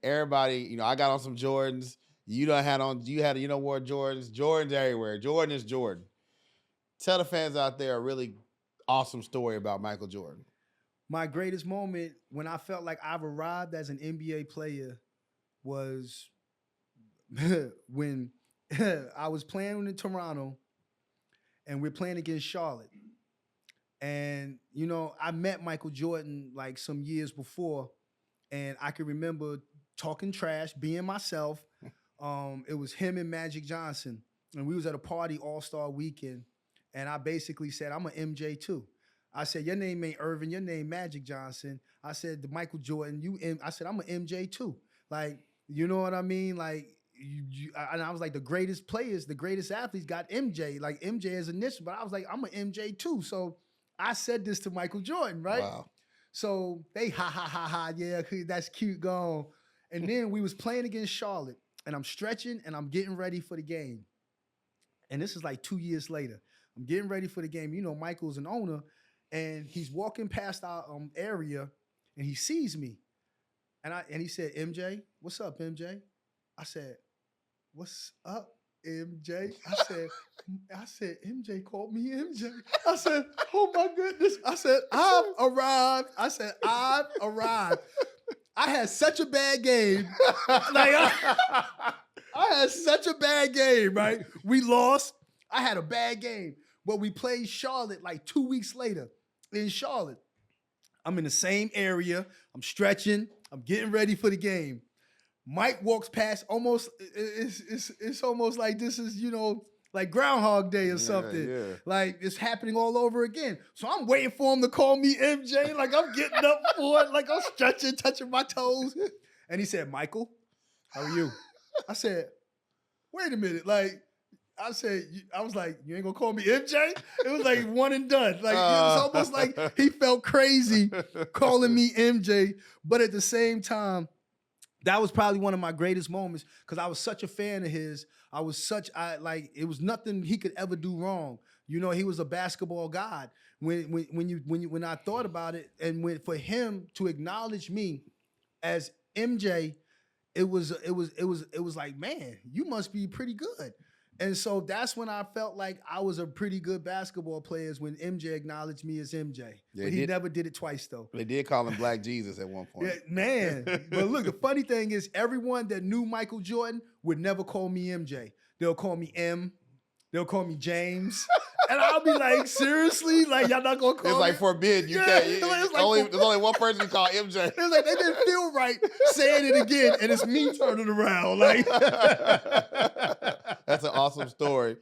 everybody, I got on some Jordans. You wore Jordans. Jordan's everywhere. Jordan is Jordan. Tell the fans out there a really awesome story about Michael Jordan. My greatest moment when I felt like I've arrived as an NBA player was when I was playing in Toronto and we're playing against Charlotte. And, I met Michael Jordan like some years before, and I can remember talking trash, being myself. It was him and Magic Johnson, and we was at a party All-Star Weekend, and I basically said, I'm an MJ too. I said, your name ain't Irvin, your name Magic Johnson. I said, the Michael Jordan, I said, I'm an MJ too. Like, you know what I mean? Like, and I was like, the greatest players, the greatest athletes got MJ. Like, MJ is initial, but I was like, I'm an MJ too. So I said this to Michael Jordan, right? Wow. So they yeah, that's cute, gone. And then we was playing against Charlotte, and I'm stretching and I'm getting ready for the game. And this is like 2 years later. I'm getting ready for the game. Michael's an owner, and he's walking past our area, and he sees me. And he said, MJ, what's up, MJ? I said, what's up, MJ? I said, MJ called me MJ. I said, oh my goodness. I said, I've arrived. I had such a bad game. Like, I had such a bad game, right? We lost. I had a bad game. But we played Charlotte like 2 weeks later in Charlotte. I'm in the same area. I'm stretching. I'm getting ready for the game. Mike walks past almost, it's almost like this is, like Groundhog Day or something. Yeah. Like it's happening all over again. So I'm waiting for him to call me MJ. Like I'm getting up for it. Like I'm stretching, touching my toes. And he said, Michael, how are you? I said, wait a minute. Like, I was like, you ain't gonna call me MJ? It was like one and done. Like, it was almost like he felt crazy calling me MJ. But at the same time, that was probably one of my greatest moments because I was such a fan of his. It was nothing he could ever do wrong. He was a basketball god. When I thought about it, and for him to acknowledge me as MJ, it was like, man, you must be pretty good. And so that's when I felt like I was a pretty good basketball player, is when MJ acknowledged me as MJ. Yeah, but he never did it twice, though. They did call him Black Jesus at one point. Yeah, man. But look, the funny thing is everyone that knew Michael Jordan would never call me MJ. They'll call me M. They'll call me James. And I'll be like, seriously? Like, y'all not going to call me? It's like forbidden. You can't. There's only one person you call MJ. It's like they didn't feel right saying it again, and it's me turning around. Like, that's an awesome story.